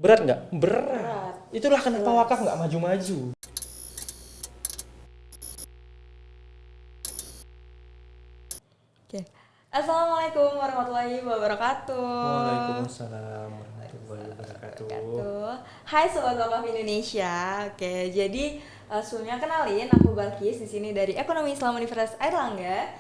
Berat nggak? Berat. Itulah kenapa wakaf nggak maju-maju. Oke. Assalamualaikum warahmatullahi wabarakatuh. Waalaikumsalam warahmatullahi wabarakatuh. Hai Sobat Wakaf Indonesia. Oke, jadi sebelumnya kenalin aku Balkis di sini dari Ekonomi Islam Universitas Airlangga.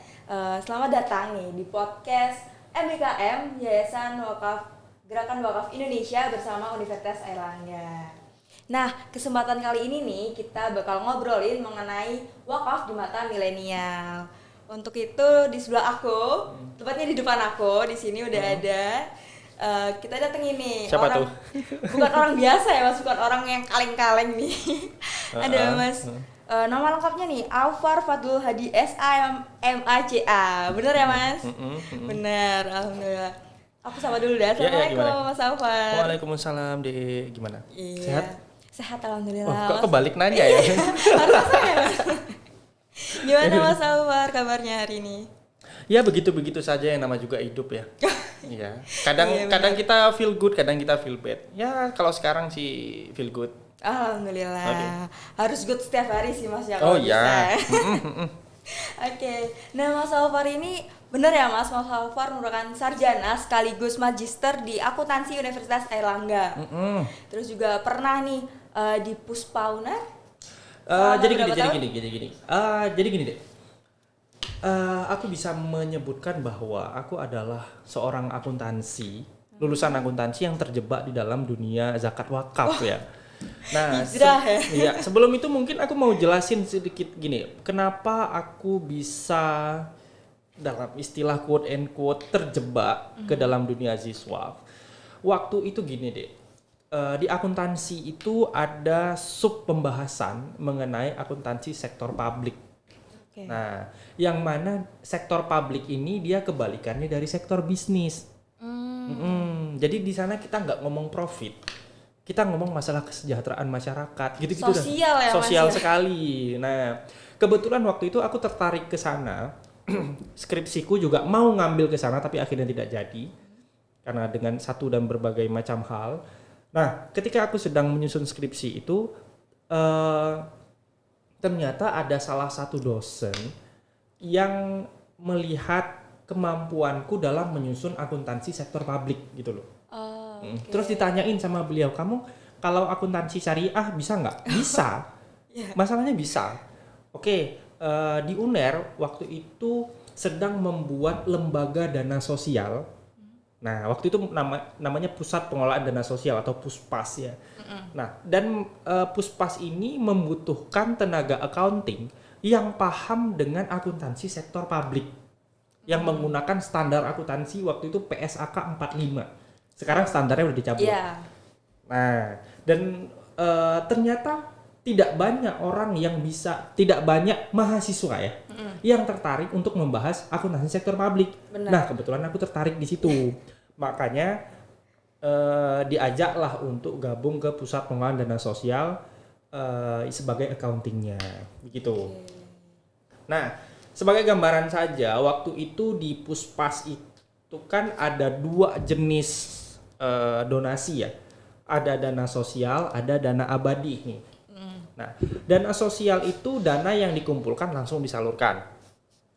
Selamat datang nih di podcast MBKM Yayasan Wakaf Gerakan Wakaf Indonesia bersama Universitas Airlangga. Nah, kesempatan kali ini nih kita bakal ngobrolin mengenai wakaf di mata milenial. Untuk itu di sebelah aku, tepatnya di depan aku, di sini udah ada kita datengin nih Siapa orang, tuh? bukan orang biasa ya Mas, bukan orang yang kaleng-kaleng nih. Ada Mas, nama lengkapnya nih Aufar Fadlul Hadi SIM MACA, bener ya Mas? Bener, alhamdulillah. Aku sapa dulu dah. Assalamualaikum gimana? Mas Aufar. Waalaikumsalam, Dek. Gimana? Iya. Sehat? Sehat alhamdulillah. Oh, kok Mas. kebalik nanya ya? Harusnya saya. Gimana Mas Aufar kabarnya hari ini? Ya begitu-begitu saja, yang nama juga hidup ya. Iya. Kadang Iya, kadang kita feel good, kadang kita feel bad. Ya kalau sekarang sih feel good. Alhamdulillah. Oke. Harus good setiap hari sih Mas ya Oh kalau ya. bisa. Oke. Nah Mas Aufar ini bener ya Mas Aufar merupakan sarjana sekaligus magister di akuntansi Universitas Airlangga. Terus juga pernah nih di Puspaunar. Jadi gini deh. Aku bisa menyebutkan bahwa aku adalah seorang akuntansi, lulusan akuntansi yang terjebak di dalam dunia zakat wakaf ya. Nah, hijrah ya. iya, sebelum itu mungkin aku mau jelasin sedikit gini, kenapa aku bisa dalam istilah quote and quote terjebak ke dalam dunia ziswaf. Waktu itu gini deh. Di akuntansi itu ada sub pembahasan mengenai akuntansi sektor publik. Oke. Nah, yang mana sektor publik ini dia kebalikannya dari sektor bisnis. Jadi di sana kita nggak ngomong profit, kita ngomong masalah kesejahteraan masyarakat, gitu-gitu. Sosial ya, Mas, Sosial ya? sekali. Nah, kebetulan waktu itu aku tertarik ke sana. Skripsiku juga mau ngambil ke sana, tapi akhirnya tidak jadi karena dengan satu dan berbagai macam hal. Nah, ketika aku sedang menyusun skripsi itu, ternyata ada salah satu dosen yang melihat kemampuanku dalam menyusun akuntansi sektor publik gitu loh. Oke. Terus ditanyain sama beliau, kamu kalau akuntansi syariah bisa nggak? Bisa. Masalahnya bisa. Oke, di UNER waktu itu sedang membuat lembaga dana sosial. Nah, waktu itu namanya Pusat Pengelolaan Dana Sosial atau Puspas ya. Nah, dan Puspas ini membutuhkan tenaga accounting yang paham dengan akuntansi sektor publik. Yang menggunakan standar akuntansi waktu itu PSAK 45. Sekarang standarnya udah dicabut. Iya. Nah, dan ternyata tidak banyak orang yang bisa, tidak banyak mahasiswa ya yang tertarik untuk membahas akuntansi sektor publik. Benar. Nah, kebetulan aku tertarik di situ. Makanya diajaklah untuk gabung ke Pusat Pengelolaan Dana Sosial sebagai accountingnya, begitu. Nah, sebagai gambaran saja, waktu itu di Puspas itu kan ada dua jenis donasi ya. Ada dana sosial, ada dana abadi nih. Nah, dana sosial itu dana yang dikumpulkan langsung disalurkan.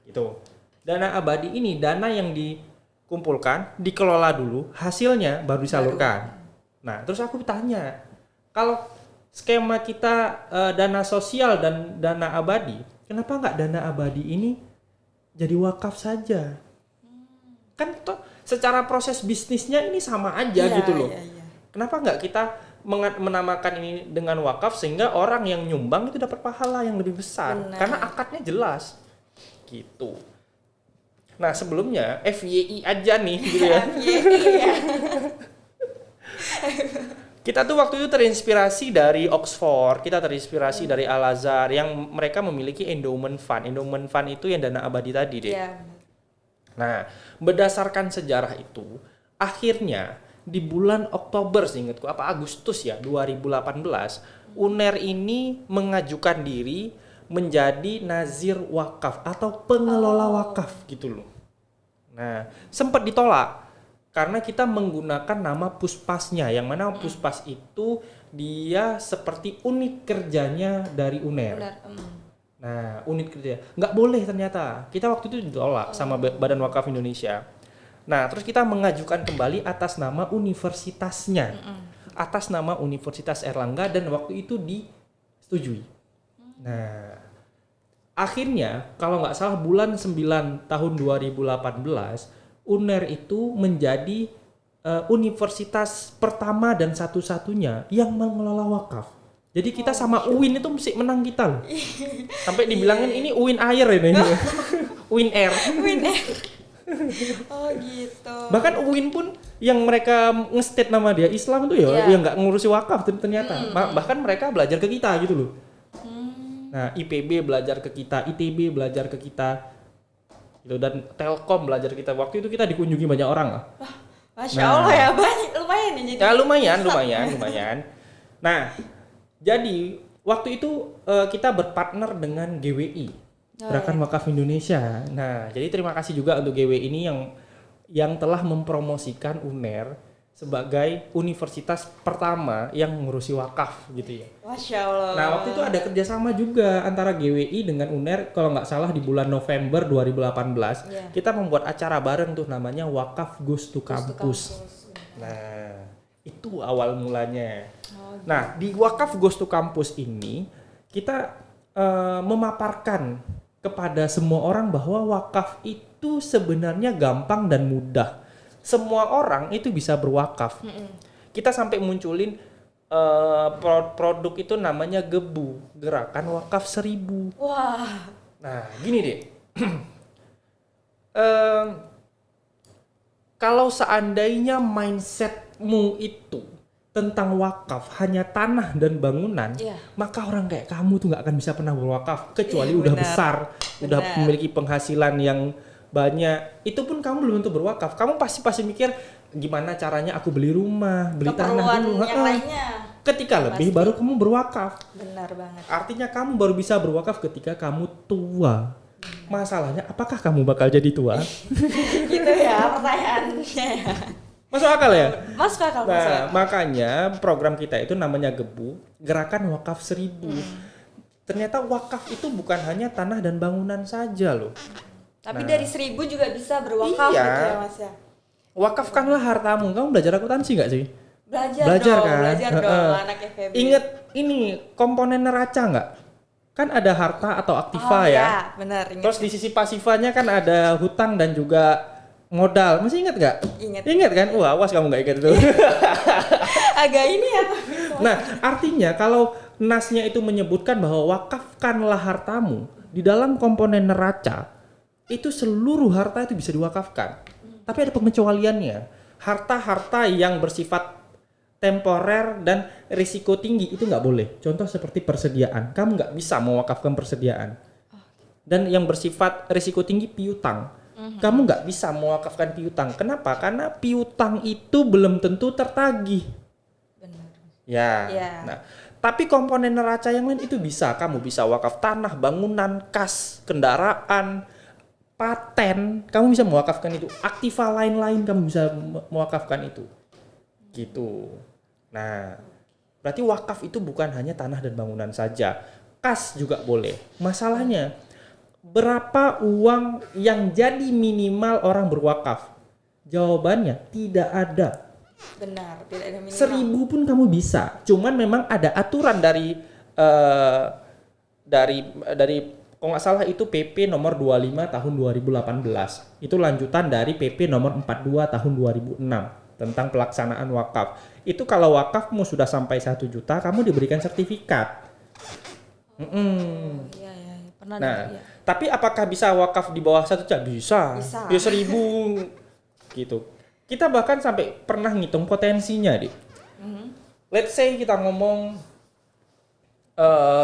Gitu. Dana abadi ini dana yang dikumpulkan, dikelola dulu, hasilnya baru disalurkan. Nah, terus aku tanya, kalau skema kita dana sosial dan dana abadi, kenapa nggak dana abadi ini jadi wakaf saja? Kan secara proses bisnisnya ini sama aja gitu loh. Iya. Kenapa nggak kita menamakan ini dengan wakaf sehingga orang yang nyumbang itu dapat pahala yang lebih besar? Benar. Karena akadnya jelas. Gitu. Nah, sebelumnya FYI aja nih gitu ya. Iya. Kita tuh waktu itu terinspirasi dari Oxford, kita terinspirasi dari Al-Azhar yang mereka memiliki endowment fund. Endowment fund itu yang dana abadi tadi deh. Iya. Nah, berdasarkan sejarah itu, akhirnya di bulan Oktober seingatku apa Agustus ya 2018, UNER ini mengajukan diri menjadi nazir wakaf atau pengelola wakaf gitu loh. Nah, sempat ditolak karena kita menggunakan nama puspasnya, yang mana puspas itu dia seperti unit kerjanya dari UNER. Nah, unit kerja nggak boleh ternyata. Kita waktu itu ditolak sama Badan Wakaf Indonesia. Nah, terus kita mengajukan kembali atas nama universitasnya, atas nama Universitas Airlangga, dan waktu itu disetujui. Nah, akhirnya kalau nggak salah bulan 9 tahun 2018, UNER itu menjadi universitas pertama dan satu-satunya yang mengelola wakaf. Jadi kita sama UIN itu mesti menang kita loh. Sampai dibilangin ini UIN air ini. UIN Air. UIN Air. Oh gitu. Bahkan UIN pun yang mereka nge-state nama dia Islam itu ya yang nggak ngurusi wakaf ternyata. Bahkan mereka belajar ke kita gitu loh. Nah, IPB belajar ke kita, ITB belajar ke kita. Gitu, dan Telkom belajar kita. Waktu itu kita dikunjungi banyak orang lah. Masya Allah ya, banyak, lumayan ya jadi. Ya lumayan. Nah, jadi waktu itu kita berpartner dengan GWI, Gerakan Wakaf Indonesia. Nah, jadi terima kasih juga untuk GWI ini yang telah mempromosikan UNER sebagai universitas pertama yang ngurusi wakaf gitu ya. Masya Allah. Nah, waktu itu ada kerjasama juga antara GWI dengan UNER, kalau nggak salah di bulan November 2018, kita membuat acara bareng tuh namanya Wakaf Goes to Campus. Nah, itu awal mulanya. Nah, di Wakaf Goes to Campus ini kita memaparkan kepada semua orang bahwa wakaf itu sebenarnya gampang dan mudah. Semua orang itu bisa berwakaf. Kita sampai munculin produk itu namanya GEBU, Gerakan Wakaf 1000. Wah. Nah, gini deh. Kalau seandainya mindsetmu itu tentang wakaf hanya tanah dan bangunan, maka orang kayak kamu tuh nggak akan bisa pernah berwakaf kecuali udah besar, udah memiliki penghasilan yang banyak. Itu pun kamu belum tentu berwakaf. Kamu pasti mikir gimana caranya aku beli rumah, beli tanah dulu. Yang lainnya. Ketika lebih baru kamu berwakaf. Benar banget. Artinya kamu baru bisa berwakaf ketika kamu tua. Masalahnya apakah kamu bakal jadi tua? Gitu ya pertanyaannya. Masuk akal ya? Masuk akal. Nah, makanya program kita itu namanya GEBU, Gerakan Wakaf 1000. Ternyata wakaf itu bukan hanya tanah dan bangunan saja loh. Tapi dari 1000 juga bisa berwakaf gitu ya Mas ya. Wakafkanlah hartamu. Kamu belajar akuntansi nggak sih? Belajar dong, anak FEB. Ingat ini komponen neraca nggak? Kan ada harta atau aktiva ya. Ya, benar. Terus di sisi pasifanya kan ada hutang dan juga modal. Masih ingat nggak? Ingat kan? Wah, awas kamu nggak ingat itu. Agak ini ya. Nah, artinya kalau nasnya itu menyebutkan bahwa wakafkanlah hartamu, di dalam komponen neraca itu seluruh harta itu bisa diwakafkan. Tapi ada pengecualiannya. Harta-harta yang bersifat temporer dan risiko tinggi itu nggak boleh. Contoh seperti persediaan. Kamu nggak bisa mewakafkan persediaan. Dan yang bersifat risiko tinggi piutang. Kamu nggak bisa mewakafkan piutang. Kenapa? Karena piutang itu belum tentu tertagih. Benar. Ya. Nah, tapi komponen neraca yang lain itu bisa. Kamu bisa wakaf tanah, bangunan, kas, kendaraan, paten, kamu bisa mewakafkan itu. Aktiva lain-lain kamu bisa mewakafkan itu. Gitu. Nah, berarti wakaf itu bukan hanya tanah dan bangunan saja. Kas juga boleh. Masalahnya, berapa uang yang jadi minimal orang berwakaf? Jawabannya tidak ada. Benar, tidak ada minimal. 1000 pun kamu bisa. Cuman memang ada aturan dari kalau nggak salah itu PP nomor 25 tahun 2018. Itu lanjutan dari PP nomor 42 tahun 2006 tentang pelaksanaan wakaf. Itu kalau wakafmu sudah sampai 1 juta, kamu diberikan sertifikat. Iya, pernah. Nah, tapi apakah bisa wakaf di bawah 1 juta? Bisa. Ya 1000 gitu. Kita bahkan sampai pernah ngitung potensinya, Dik. Let's say kita ngomong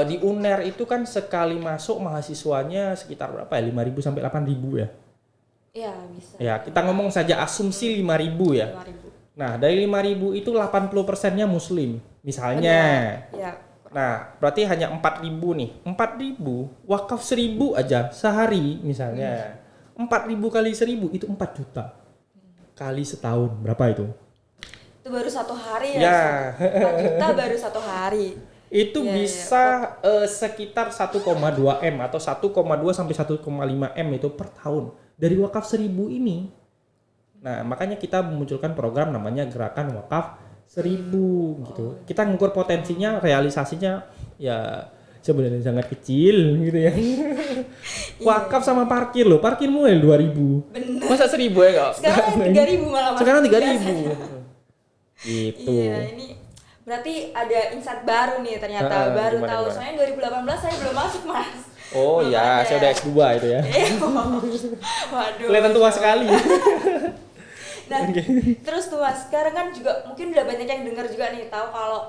di UNER itu kan sekali masuk mahasiswanya sekitar berapa ya? 5.000 sampai 8.000 ya? Iya, bisa. Ya, kita ngomong saja asumsi 5.000 ya. 5.000. Nah, dari 5.000 itu 80%-nya muslim, misalnya. Ya. Nah, berarti hanya 4.000 nih. 4.000 wakaf 1.000 aja sehari misalnya. 4.000 kali 1.000 itu 4 juta. kali setahun. Berapa itu? Itu baru 1 hari ya? Ya. 4 juta baru 1 hari. Itu Ya, bisa sekitar 1,2 M atau 1,2 sampai 1,5 M itu per tahun dari wakaf 1.000 ini. Nah, makanya kita memunculkan program namanya Gerakan Wakaf 1.000 gitu. Kita ngukur potensinya, realisasinya ya sebenarnya sangat kecil gitu ya. Wakaf sama parkir loh, parkir mulai 2.000. Bener. Masa 1.000 ya enggak? Sekarang 3.000 malah. Sekarang Mas. 3.000. Gitu. Iya, ini berarti ada insight baru nih ternyata. Baru gimana, tahu. gimana? Soalnya 2018 saya belum masuk, Mas. Oh Belum ya, ada. saya udah S2 itu ya. Waduh. Kelihatan tua sekali. Nah, terus tuh Mas, sekarang kan juga mungkin udah banyak yang dengar juga nih tahu kalau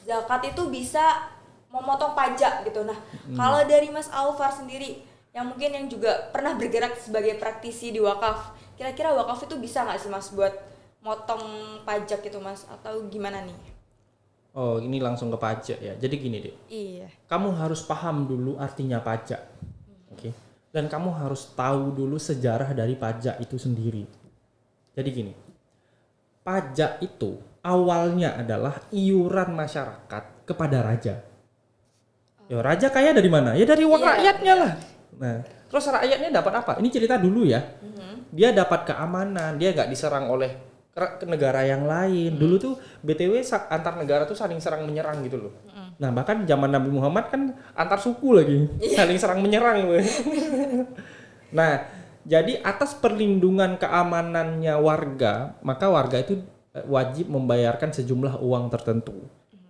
zakat itu bisa memotong pajak gitu. Nah, kalau dari Mas Alvar sendiri yang mungkin yang juga pernah bergerak sebagai praktisi di wakaf, kira-kira wakaf itu bisa nggak sih Mas buat motong pajak gitu Mas atau gimana nih? Oh, ini langsung ke pajak ya. Jadi gini deh. Iya. Kamu harus paham dulu artinya pajak. Oke. Dan kamu harus tahu dulu sejarah dari pajak itu sendiri. Jadi gini. Pajak itu awalnya adalah iuran masyarakat kepada raja. Ya, raja kaya dari mana? Ya dari uang Iya, rakyatnya iya. lah. Nah, terus rakyatnya dapat apa? Ini cerita dulu ya. Dia dapat keamanan, dia nggak diserang oleh ke negara yang lain. Dulu tuh BTW antar negara tuh saling serang menyerang gitu loh. Nah, bahkan zaman Nabi Muhammad kan antar suku lagi, saling serang menyerang loh. Nah, jadi atas perlindungan keamanannya warga, maka warga itu wajib membayarkan sejumlah uang tertentu.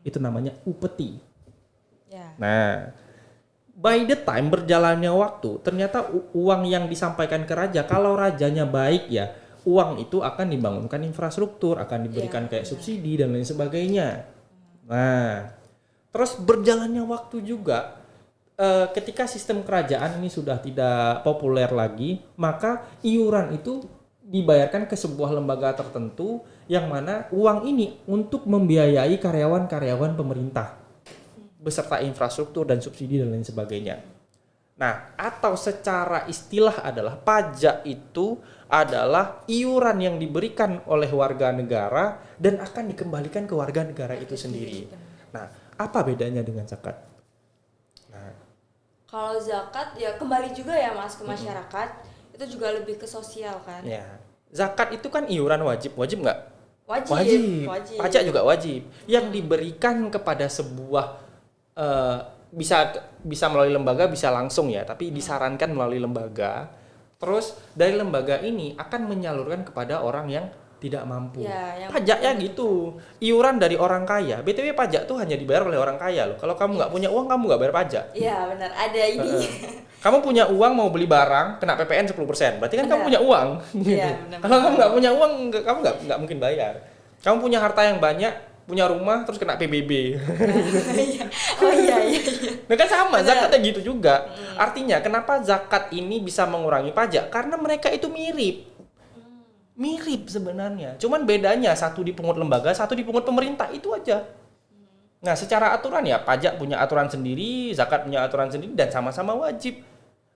Itu namanya upeti. Ya. Nah, by the time berjalannya waktu, ternyata uang yang disampaikan ke raja, kalau rajanya baik ya, uang itu akan dibangunkan infrastruktur, akan diberikan kayak subsidi dan lain sebagainya. Nah, terus berjalannya waktu juga, ketika sistem kerajaan ini sudah tidak populer lagi, maka iuran itu dibayarkan ke sebuah lembaga tertentu, yang mana uang ini untuk membiayai karyawan-karyawan pemerintah, beserta infrastruktur dan subsidi dan lain sebagainya. Nah, atau secara istilah adalah pajak itu adalah iuran yang diberikan oleh warga negara dan akan dikembalikan ke warga negara itu sendiri. Nah, apa bedanya dengan zakat? Nah, Kalau zakat ya kembali juga ya Mas ke masyarakat, itu juga lebih ke sosial kan? ya, zakat itu kan iuran wajib nggak? Wajib. Pajak juga wajib. Yang diberikan kepada sebuah bisa melalui lembaga, bisa langsung ya, tapi disarankan melalui lembaga. Terus dari lembaga ini akan menyalurkan kepada orang yang tidak mampu. Ya, Pajaknya gitu. Iuran dari orang kaya. BTW pajak tuh hanya dibayar oleh orang kaya loh. Kalau kamu nggak punya uang, kamu nggak bayar pajak. Iya benar, ada ini. Kamu punya uang mau beli barang, kena PPN 10%. Berarti kan kamu punya uang. Iya, benar. Kalau kamu nggak punya uang, kamu nggak mungkin bayar. Kamu punya harta yang banyak, punya rumah, terus kena PBB. Oh iya. Nah kan sama, zakatnya gitu juga. Artinya kenapa zakat ini bisa mengurangi pajak? Karena mereka itu mirip. Mirip sebenarnya. Cuman bedanya satu dipungut lembaga, satu dipungut pemerintah, itu aja. Nah, secara aturan ya pajak punya aturan sendiri, zakat punya aturan sendiri dan sama-sama wajib.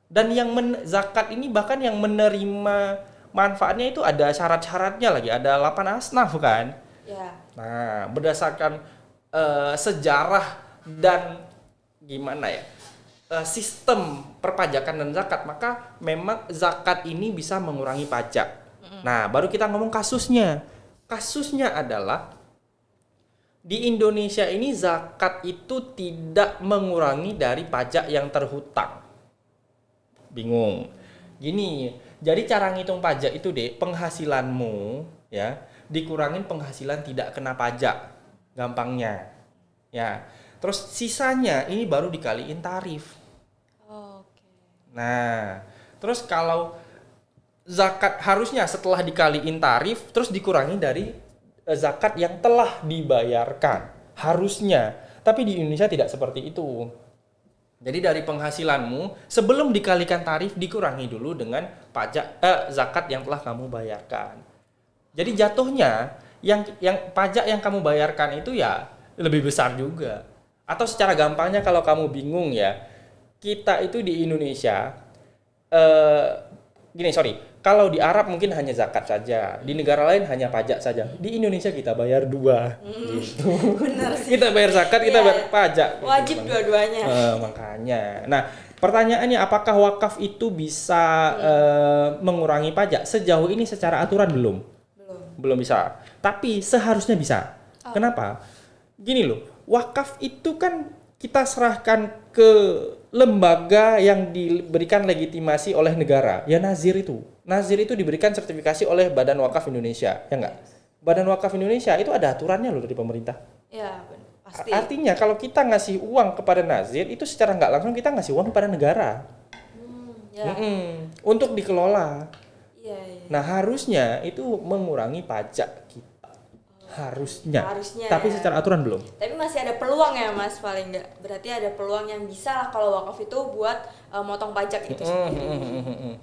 Dan yang zakat ini bahkan yang menerima manfaatnya itu ada syarat-syaratnya lagi, ada 8 asnaf kan. Ya. Nah, berdasarkan sejarah dan gimana ya, sistem perpajakan dan zakat, maka memang zakat ini bisa mengurangi pajak. Nah, baru kita ngomong kasusnya. Kasusnya adalah di Indonesia ini zakat itu tidak mengurangi dari pajak yang terhutang. Bingung. Gini, jadi cara ngitung pajak itu deh, penghasilanmu ya dikurangin penghasilan tidak kena pajak, gampangnya. Ya. Terus sisanya ini baru dikaliin tarif. Oke. Nah, terus kalau zakat harusnya setelah dikaliin tarif terus dikurangi dari zakat yang telah dibayarkan. Harusnya. Tapi di Indonesia tidak seperti itu. Jadi dari penghasilanmu sebelum dikalikan tarif dikurangi dulu dengan zakat yang telah kamu bayarkan. Jadi jatuhnya yang pajak yang kamu bayarkan itu ya lebih besar juga. Atau secara gampangnya kalau kamu bingung ya, kita itu di Indonesia kalau di Arab mungkin hanya zakat saja, di negara lain hanya pajak saja. Di Indonesia kita bayar dua, gitu. Benar sih. Kita bayar zakat, kita bayar pajak. Wajib gitu. dua-duanya. Makanya. Nah, pertanyaannya apakah wakaf itu bisa mengurangi pajak? Sejauh ini secara aturan belum. Belum bisa. Tapi seharusnya bisa. Kenapa? Gini loh, wakaf itu kan kita serahkan ke lembaga yang diberikan legitimasi oleh negara. Ya nazir itu. Nazir itu diberikan sertifikasi oleh Badan Wakaf Indonesia, ya enggak? Badan Wakaf Indonesia itu ada aturannya loh dari pemerintah. Ya, pasti. Artinya kalau kita ngasih uang kepada nazir itu secara nggak langsung kita ngasih uang kepada negara. Untuk dikelola. Iya. Nah, harusnya itu mengurangi pajak kita. Harusnya. Tapi secara aturan belum. Tapi masih ada peluang ya Mas, paling nggak. Berarti ada peluang yang bisa lah kalau wakaf itu buat motong pajak itu sendiri.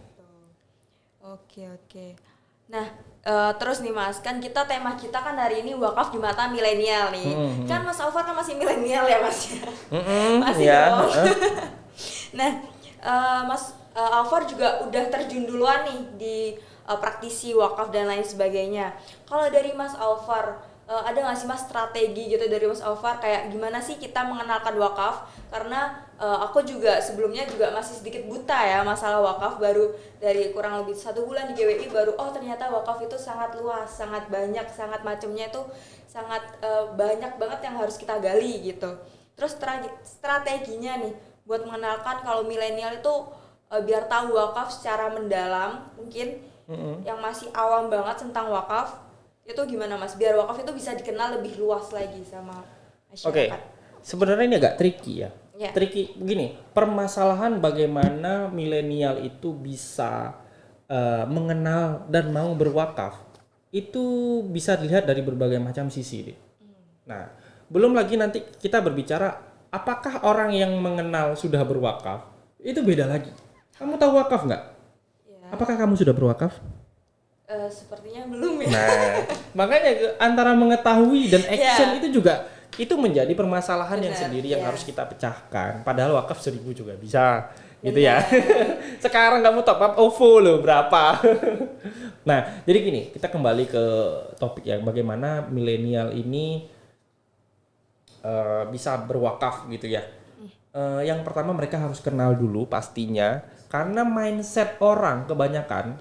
Oke. Nah, terus nih Mas, kan tema kita kan hari ini wakaf di mata milenial nih. Kan Mas Alfar kan masih milenial ya Mas? Masih dong. Nah, Mas Alfar juga udah terjun duluan nih di praktisi wakaf dan lain sebagainya. Kalau dari Mas Alfar, ada nggak sih Mas strategi gitu dari Mas Alfar kayak gimana sih kita mengenalkan wakaf? Karena aku juga sebelumnya juga masih sedikit buta ya masalah wakaf, baru dari kurang lebih 1 bulan di GWI baru ternyata wakaf itu sangat luas, sangat banyak, sangat macamnya itu sangat banyak banget yang harus kita gali gitu. Terus strateginya nih buat mengenalkan kalau milenial itu biar tahu wakaf secara mendalam mungkin. Yang masih awam banget tentang wakaf itu gimana Mas? Biar wakaf itu bisa dikenal lebih luas lagi sama masyarakat. Oke. Sebenarnya ini agak tricky ya. Tricky begini, permasalahan bagaimana milenial itu bisa mengenal dan mau berwakaf itu bisa dilihat dari berbagai macam sisi. Nah, belum lagi nanti kita berbicara apakah orang yang mengenal sudah berwakaf itu beda lagi. Kamu tahu wakaf nggak? Apakah kamu sudah berwakaf? Sepertinya belum ya. Nah, makanya antara mengetahui dan action itu juga itu menjadi permasalahan yang sendiri yang harus kita pecahkan. Padahal wakaf 1.000 juga bisa, gitu ya. Sekarang kamu top up OVO loh berapa? Nah, jadi gini, kita kembali ke topik yang bagaimana milenial ini bisa berwakaf gitu ya. Yang pertama mereka harus kenal dulu pastinya. Karena mindset orang kebanyakan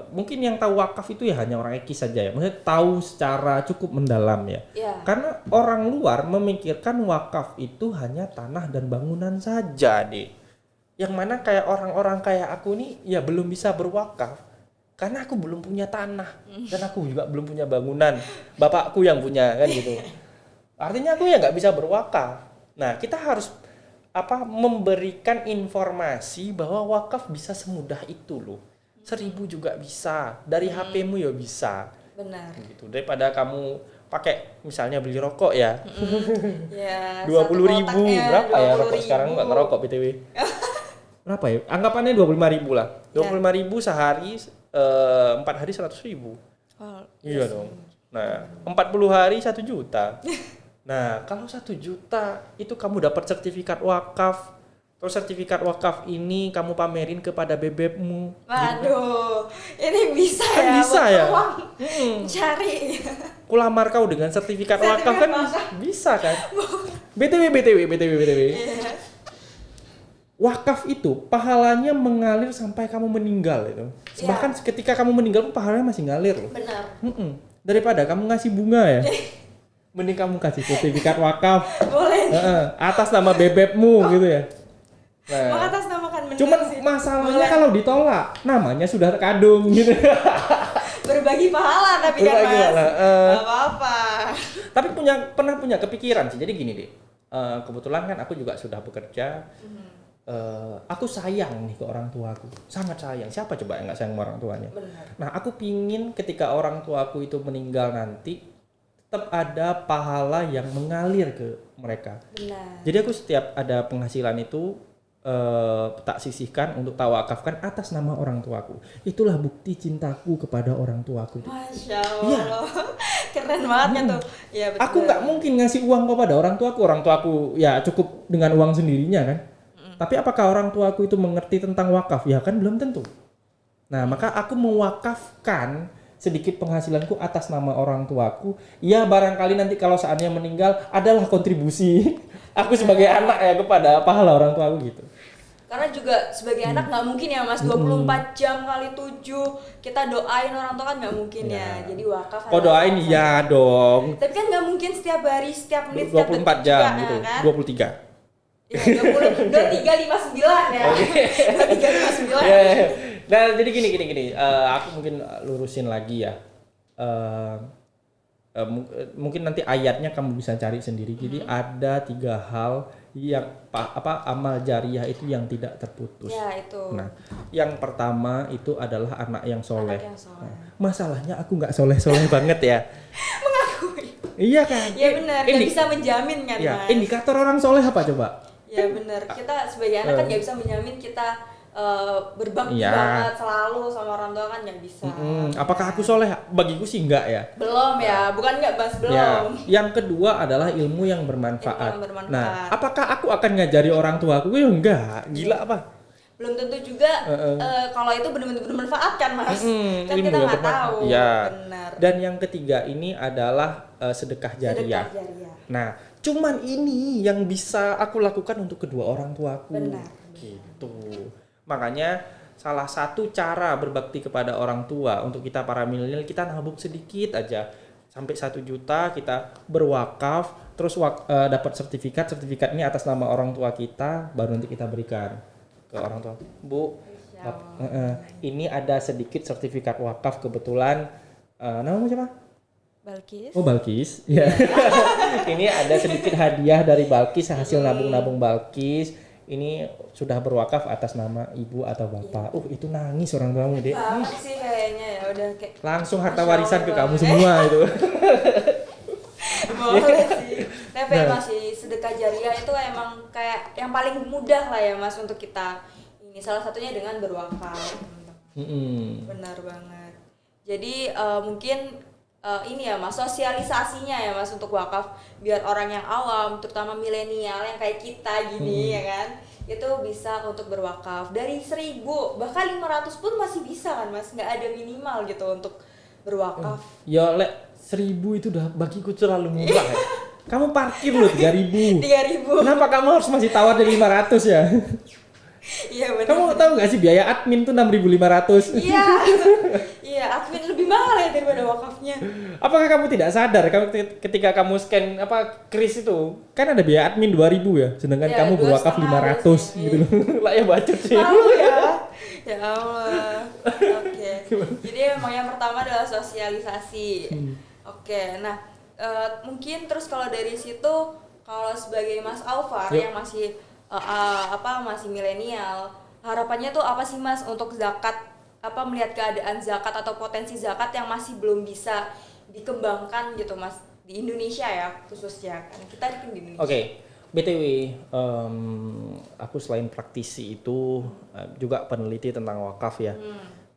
mungkin yang tahu wakaf itu ya hanya orang ekis saja ya. Maksudnya tahu secara cukup mendalam ya. Karena orang luar memikirkan wakaf itu hanya tanah dan bangunan saja deh. Yang mana kayak orang-orang kayak aku nih ya belum bisa berwakaf karena aku belum punya tanah dan aku juga belum punya bangunan. Bapakku yang punya kan gitu. Artinya aku ya nggak bisa berwakaf. Nah, kita harus memberikan informasi bahwa wakaf bisa semudah itu loh. 1.000 juga bisa, dari HP-mu ya bisa. Benar. Gitu. Daripada kamu pakai misalnya beli rokok ya. Ya, 20.000 berapa ya rokok 20.000. sekarang nggak ngerokok BTW. Berapa ya? Anggapannya 25.000 lah. 25.000 sehari 4 hari 100.000. Iya dong. Nah, 40 hari 1 juta. Nah, kalau 1 juta itu kamu dapat sertifikat wakaf. Terus sertifikat wakaf ini kamu pamerin kepada bebekmu. Waduh, ini bisa kan ya. Bisa ya. Cari. Kulamar kau dengan sertifikat wakaf kan bisa kan? BTW. Yeah. Wakaf itu pahalanya mengalir sampai kamu meninggal itu. Bahkan ketika kamu meninggal pun pahalanya masih ngalir loh. Benar. Daripada kamu ngasih bunga ya. Mending kamu kasih sertifikat wakaf. Boleh. Atas nama bebekmu gitu ya. Nah, mengatasnamakan benar. Cuman sih. masalahnya kalau ditolak, namanya sudah terkadung gitu. Berbagi pahala tapi kan Mas. Gak apa-apa. Tapi pernah punya kepikiran sih. Jadi gini deh. Kebetulan kan aku juga sudah bekerja. Aku sayang nih ke orang tuaku. Sangat sayang. Siapa coba yang gak sayang sama orang tuanya? Benar. Nah, aku pingin ketika orang tuaku itu meninggal nanti tetap ada pahala yang mengalir ke mereka. Benar. Jadi aku setiap ada penghasilan itu tak sisihkan untuk tawakafkan atas nama orang tuaku. Itulah bukti cintaku kepada orang tuaku. Masya Allah. Ya. Keren banget ya tuh. Ya, betul. Aku nggak mungkin ngasih uang kepada orang tuaku. Orang tuaku ya cukup dengan uang sendirinya kan. Tapi apakah orang tuaku itu mengerti tentang wakaf? Ya kan belum tentu. Nah, maka aku mewakafkan sedikit penghasilanku atas nama orang tuaku. Ya barangkali nanti kalau saatnya meninggal adalah kontribusi aku sebagai anak ya kepada pahala orang tuaku gitu. Karena juga sebagai anak nggak mungkin ya Mas 24 jam kali 7 kita doain orang tua kan nggak mungkin ya. Jadi wakaf. Kok doain ya dong. Tapi kan nggak mungkin setiap hari, setiap menit, 24 jam juga, gitu. Kan? 23. Ya 23 59 ya. 23 59. Nah, jadi gini. Aku mungkin lurusin lagi ya. Mungkin nanti ayatnya kamu bisa cari sendiri. Jadi ada 3 hal yang amal jariah itu yang tidak terputus. Ya, itu. Nah, yang pertama itu adalah anak yang soleh. Nah, masalahnya aku nggak soleh banget ya. Mengakui. Iya kan? Ya benar, nggak bisa menjamin kan ya, Mas. Indikator orang soleh apa coba? Ya benar, kita sebagai anak kan nggak bisa menjamin kita berbakti banget selalu sama orang tua kan nggak bisa. Apakah aku soleh? Bagiku sih enggak ya. Belum ya, bukan nggak Mas, belum. Ya. Yang kedua adalah ilmu yang bermanfaat. Nah, apakah aku akan ngajari orang tua aku? Ya enggak, gila apa? Belum tentu juga kalau itu benar-benar bermanfaat kan Mas. Kan ilmu kita nggak tahu. Ya. Benar. Dan yang ketiga ini adalah sedekah jariah. Nah, cuman ini yang bisa aku lakukan untuk kedua orang tuaku. Benar. Gitu. Makanya salah satu cara berbakti kepada orang tua untuk kita para milenial, kita nabung sedikit aja sampai 1 juta kita berwakaf, terus dapat sertifikat ini atas nama orang tua kita, baru nanti kita berikan ke orang tua. Bu, ini ada sedikit sertifikat wakaf kebetulan, namamu siapa? Balkis. Oh, Balkis. Ya. Ini ada sedikit hadiah dari Balkis, hasil nabung-nabung Balkis. Ini sudah berwakaf atas nama ibu atau bapak. Itu nangis orang tuamu, Dek. Banget sih kayaknya ya udah kayak langsung harta warisan ke kamu semua itu. Boleh sih. Tapi masih sedekah jariah itu emang kayak yang paling mudah lah ya Mas untuk kita. Ini salah satunya dengan berwakaf. Benar banget. Jadi mungkin ini ya Mas, sosialisasinya ya Mas untuk wakaf biar orang yang awam, terutama milenial yang kayak kita gini ya kan, itu bisa untuk berwakaf dari 1.000 bahkan 500 pun masih bisa kan Mas, nggak ada minimal gitu untuk berwakaf. Ya 1.000 itu udah bagiku terlalu murah ya. Kamu parkir loh 3.000. 3.000. Kenapa kamu harus masih tawar dari 500 ya? Iya benar. Kamu tahu nggak sih biaya admin tuh 6.500? Iya. Iya, admin lebih mahal ya daripada wakafnya. Apakah kamu tidak sadar ketika kamu scan kris itu kan ada biaya admin 2.000 ya, sedangkan kamu berwakaf 500 gitu loh. Lah ya bacot sih. Tahu ya. Ya Allah. Oke. Jadi memang yang pertama adalah sosialisasi. Oke. Nah, mungkin terus kalau dari situ kalau sebagai Mas Alvar yang masih masih milenial, harapannya tuh apa sih Mas untuk zakat, melihat keadaan zakat atau potensi zakat yang masih belum bisa dikembangkan gitu Mas di Indonesia ya khususnya kan kita di Indonesia. Oke. BTW, aku selain praktisi itu juga peneliti tentang wakaf ya.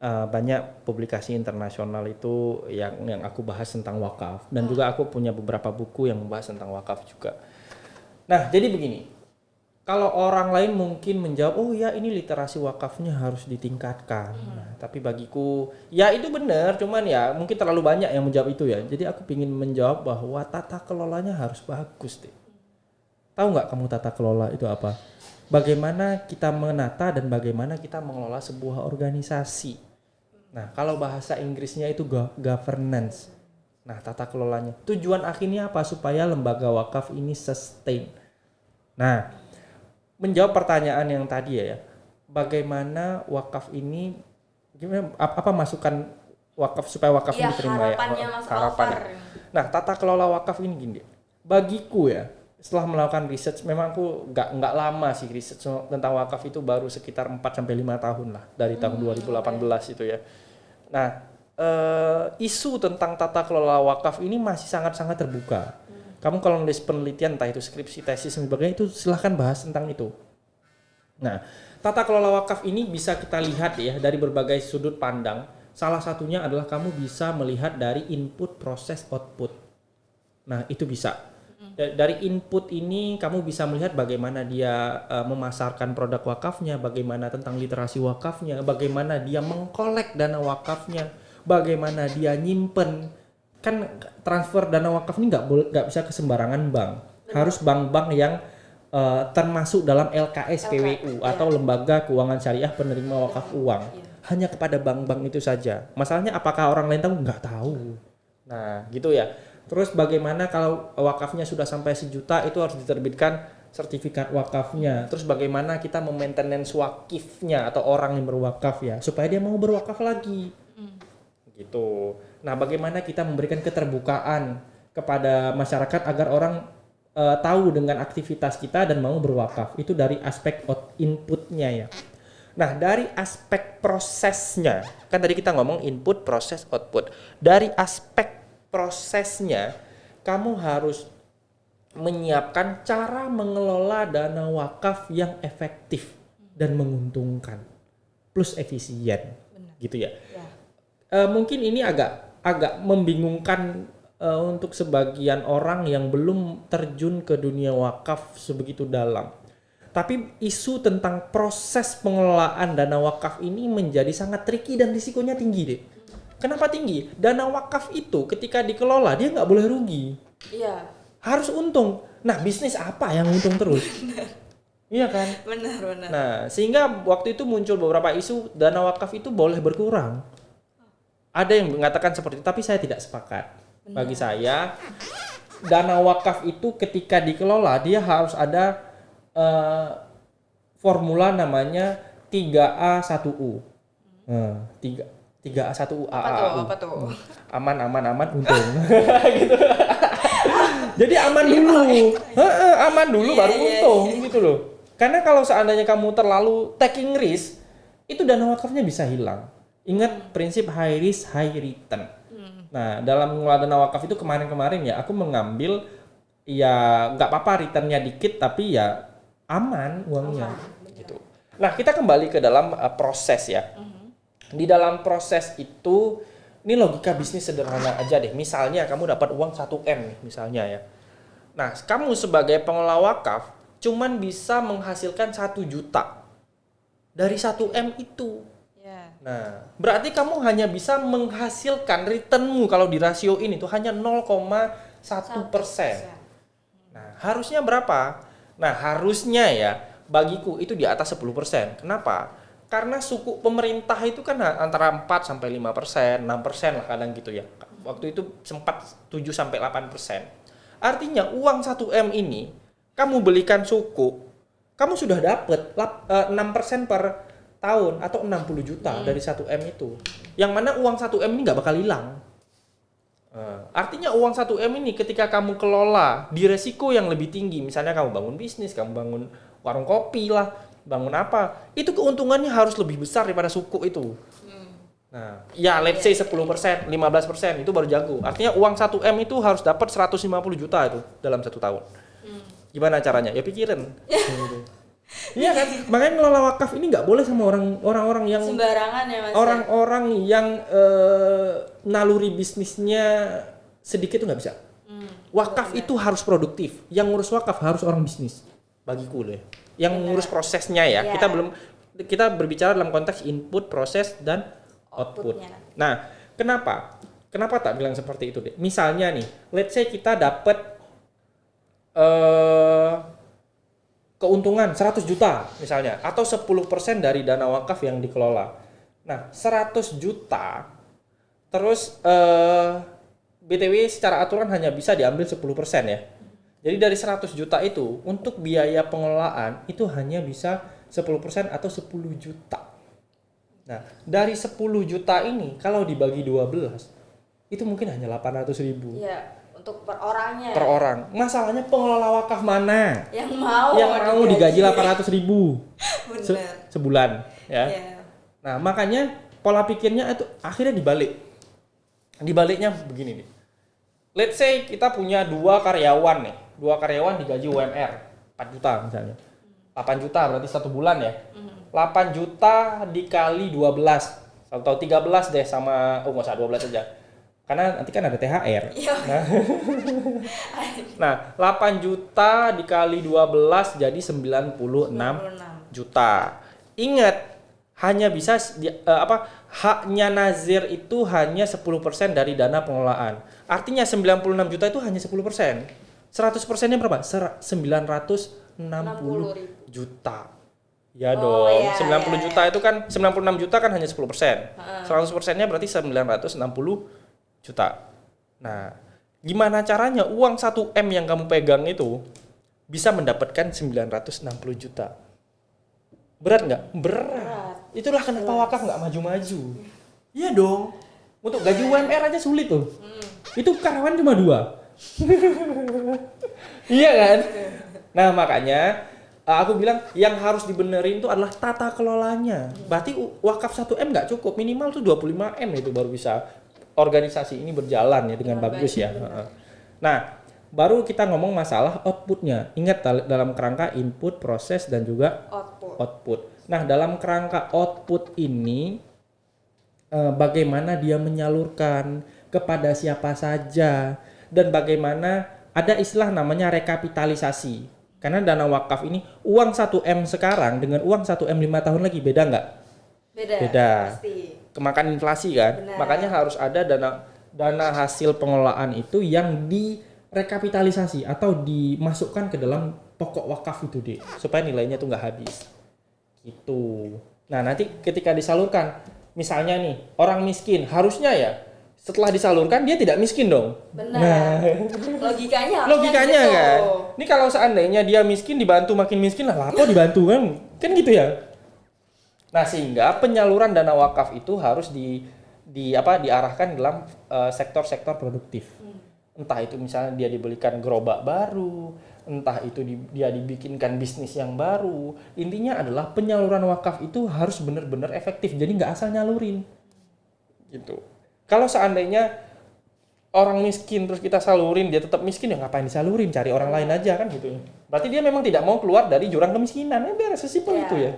Banyak publikasi internasional itu yang aku bahas tentang wakaf, dan juga aku punya beberapa buku yang membahas tentang wakaf juga. Nah, jadi begini. Kalau orang lain mungkin menjawab, oh ya ini literasi wakafnya harus ditingkatkan. Nah, tapi bagiku, ya itu benar, cuman ya mungkin terlalu banyak yang menjawab itu ya. Jadi aku ingin menjawab bahwa tata kelolanya harus bagus deh. Tahu nggak kamu tata kelola itu apa? Bagaimana kita menata dan bagaimana kita mengelola sebuah organisasi. Nah, kalau bahasa Inggrisnya itu governance. Nah, tata kelolanya. Tujuan akhirnya apa? Supaya lembaga wakaf ini sustain. Nah, menjawab pertanyaan yang tadi ya, bagaimana wakaf ini, apa masukan wakaf supaya wakaf ini diterima ya? Harapannya. Nah, tata kelola wakaf ini gini, bagiku ya, setelah melakukan research, memang aku nggak lama sih research tentang wakaf itu, baru sekitar 4-5 tahun lah, dari tahun 2018 itu ya. Nah, isu tentang tata kelola wakaf ini masih sangat-sangat terbuka. Kamu kalau nulis penelitian, entah itu skripsi, tesis, dan sebagainya, itu silahkan bahas tentang itu. Nah, tata kelola wakaf ini bisa kita lihat ya dari berbagai sudut pandang. Salah satunya adalah kamu bisa melihat dari input, proses, output. Nah, itu bisa. Dari input ini kamu bisa melihat bagaimana dia memasarkan produk wakafnya, bagaimana tentang literasi wakafnya, bagaimana dia mengkolek dana wakafnya, bagaimana dia nyimpen. Kan transfer dana wakaf ini nggak bisa ke sembarangan bank. Harus bank-bank yang termasuk dalam LKS PWU atau Lembaga Keuangan Syariah Penerima Wakaf Uang. Hanya kepada bank-bank itu saja. Masalahnya apakah orang lain tahu? Nggak tahu. Nah, gitu ya. Terus bagaimana kalau wakafnya sudah sampai 1 juta, itu harus diterbitkan sertifikat wakafnya. Terus bagaimana kita memaintenance wakifnya atau orang yang berwakaf ya, supaya dia mau berwakaf lagi. Gitu. Nah, bagaimana kita memberikan keterbukaan kepada masyarakat agar orang tahu dengan aktivitas kita dan mau berwakaf. Itu dari aspek inputnya ya. Nah, dari aspek prosesnya, kan tadi kita ngomong input, proses, output. Dari aspek prosesnya, kamu harus menyiapkan cara mengelola dana wakaf yang efektif dan menguntungkan, plus efisien. Benar. Gitu ya. Mungkin ini agak membingungkan untuk sebagian orang yang belum terjun ke dunia wakaf sebegitu dalam. Tapi isu tentang proses pengelolaan dana wakaf ini menjadi sangat tricky dan risikonya tinggi deh. Kenapa tinggi? Dana wakaf itu ketika dikelola dia nggak boleh rugi. Iya. Harus untung. Nah, bisnis apa yang untung terus? Iya kan? Benar. Nah, sehingga waktu itu muncul beberapa isu dana wakaf itu boleh berkurang. Ada yang mengatakan seperti itu, tapi saya tidak sepakat. Benar. Bagi saya, dana wakaf itu ketika dikelola dia harus ada formula namanya 3A1U. 3A1U AAU. Apa tuh? Aman untung. Gitu. Jadi aman dulu. Aman dulu baru untung gitu loh. Karena kalau seandainya kamu terlalu taking risk, itu dana wakafnya bisa hilang. Ingat prinsip high risk high return. Nah, dalam mengelola dana wakaf itu kemarin ya aku mengambil ya nggak apa-apa returnnya dikit tapi ya aman uangnya gitu. Nah, kita kembali ke dalam proses ya. Di dalam proses itu, ini logika bisnis sederhana aja deh. Misalnya kamu dapat uang 1M nih misalnya ya. Nah, kamu sebagai pengelola wakaf cuman bisa menghasilkan 1 juta dari 1M itu. Nah, berarti kamu hanya bisa menghasilkan returnmu kalau di rasio ini tuh hanya 0,1%. Nah, harusnya berapa? Nah, harusnya ya bagiku itu di atas 10%. Kenapa? Karena suku pemerintah itu kan antara 4 sampai 5%, 6% lah kadang gitu ya. Waktu itu sempat 7 sampai 8%. Artinya uang 1M ini kamu belikan suku, kamu sudah dapat 6% per tahun atau 60 juta dari 1M itu. Yang mana uang 1M ini nggak bakal hilang. Artinya uang 1M ini ketika kamu kelola di resiko yang lebih tinggi, misalnya kamu bangun bisnis, kamu bangun warung kopi lah, bangun apa, itu keuntungannya harus lebih besar daripada suku itu. Nah, ya let's say 10%, 15% itu baru jago. Artinya uang 1M itu harus dapat 150 juta itu dalam 1 tahun. Gimana caranya? Ya pikirin. Iya kan? Makanya ngelola wakaf ini nggak boleh sama orang-orang yang sembarangan ya Mas. Orang-orang yang naluri bisnisnya sedikit tuh nggak bisa. Wakaf itu harus produktif. Yang ngurus wakaf harus orang bisnis. Bagiku deh. Yang ngurus prosesnya ya. Kita berbicara dalam konteks input, proses dan output. Nah, kenapa? Kenapa tak bilang seperti itu deh? Misalnya nih, let's say kita dapat keuntungan 100 juta misalnya atau 10% dari dana wakaf yang dikelola. Nah, 100 juta terus BTW secara aturan hanya bisa diambil 10% ya. Jadi dari 100 juta itu untuk biaya pengelolaan itu hanya bisa 10% atau 10 juta. Nah, dari 10 juta ini kalau dibagi 12 itu mungkin hanya 800.000. Iya. Untuk per orangnya. Per orang. Masalahnya pengelola wakaf mana yang mau digaji 800.000 sebulan ya. Nah, makanya pola pikirnya itu akhirnya dibalik. Dibaliknya begini nih. Let's say kita punya 2 karyawan nih. 2 karyawan digaji UMR 4 juta misalnya. 8 juta berarti 1 bulan ya. 8 juta dikali 12 atau 13 deh sama nggak usah 12 aja. Karena nanti kan ada THR. Iya. Nah, 8 juta dikali 12 jadi 96 juta. Ingat, hanya bisa haknya nazir itu hanya 10% dari dana pengelolaan. Artinya 96 juta itu hanya 10%. 100%-nya berapa? 960 juta. Ya dong. Iya, 90 iya, juta itu kan 96 juta kan hanya 10%. 100%-nya berarti 960 juta. Nah, gimana caranya uang 1M yang kamu pegang itu bisa mendapatkan 960 juta? Berat nggak? Berat. Itulah kenapa wakaf nggak maju-maju. Iya dong. Untuk gaji UMR aja sulit tuh. Itu karyawan cuma 2. Iya kan? Nah, makanya aku bilang yang harus dibenerin itu adalah tata kelolanya. Berarti wakaf 1M nggak cukup, minimal tuh 25M itu baru bisa organisasi ini berjalan ya dengan bagus ya. Nah, baru kita ngomong masalah outputnya. Ingat dalam kerangka input, proses dan juga output. Nah, dalam kerangka output ini bagaimana dia menyalurkan kepada siapa saja dan bagaimana ada istilah namanya rekapitalisasi. Karena dana wakaf ini uang 1M sekarang dengan uang 1M 5 tahun lagi beda nggak? Beda. Pasti. Kemakan inflasi kan? Benar. Makanya harus ada dana hasil pengelolaan itu yang direkapitalisasi atau dimasukkan ke dalam pokok wakaf itu deh, supaya nilainya tuh nggak habis. Gitu. Nah, nanti ketika disalurkan, misalnya nih, orang miskin harusnya ya setelah disalurkan dia tidak miskin dong. Benar. Nah, logikanya gitu. Kan. Ini kalau seandainya dia miskin dibantu makin miskin lah, apa dibantu kan? Kan gitu ya. Nah, sehingga penyaluran dana wakaf itu harus diarahkan dalam sektor-sektor produktif. Entah itu misalnya dia dibelikan gerobak baru, entah itu dia dibikinkan bisnis yang baru. Intinya adalah penyaluran wakaf itu harus benar-benar efektif. Jadi nggak asal nyalurin. Gitu. Kalau seandainya orang miskin terus kita salurin, dia tetap miskin, ya ngapain disalurin? Cari orang lain aja kan gitu. Berarti dia memang tidak mau keluar dari jurang kemiskinan. Biar sesimpel itu ya.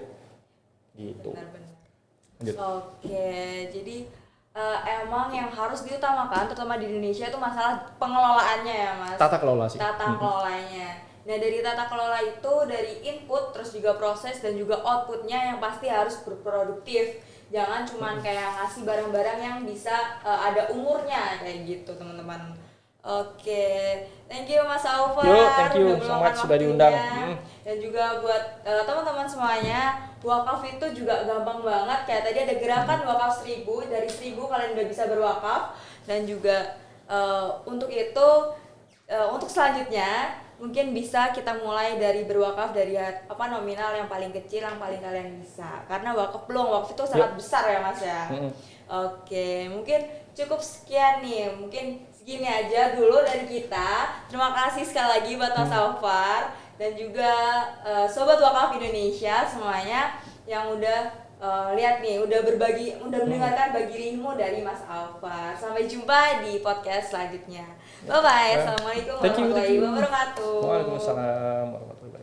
Gitu. Benar-benar. Oke, jadi emang yang harus diutamakan terutama di Indonesia itu masalah pengelolaannya ya Mas. Tata kelola sih. Tata kelolanya. Nah, dari tata kelola itu dari input terus juga proses dan juga outputnya yang pasti harus berproduktif. Jangan cuman kayak ngasih barang-barang yang bisa ada umurnya kayak gitu teman-teman. Oke, thank you Mas Aufar. Thank you so much sudah diundang. Dan juga buat teman-teman semuanya, wakaf itu juga gampang banget. Kayak tadi ada gerakan wakaf 1000, dari 1000 kalian udah bisa berwakaf. Dan juga untuk itu, untuk selanjutnya mungkin bisa kita mulai dari berwakaf dari nominal yang paling kecil yang paling kalian bisa, karena wakaf itu sangat besar ya Mas ya. Oke, mungkin cukup sekian nih, mungkin segini aja dulu dari kita. Terima kasih sekali lagi buat Mas Aufar dan juga Sobat Wakaf Indonesia semuanya yang udah lihat nih, udah mendengarkan bagi ilmu dari Mas Aufar. Sampai jumpa di podcast selanjutnya. Bye bye. Assalamualaikum warahmatullahi wabarakatuh. Waalaikumsalam warahmatullahi wabarakatuh.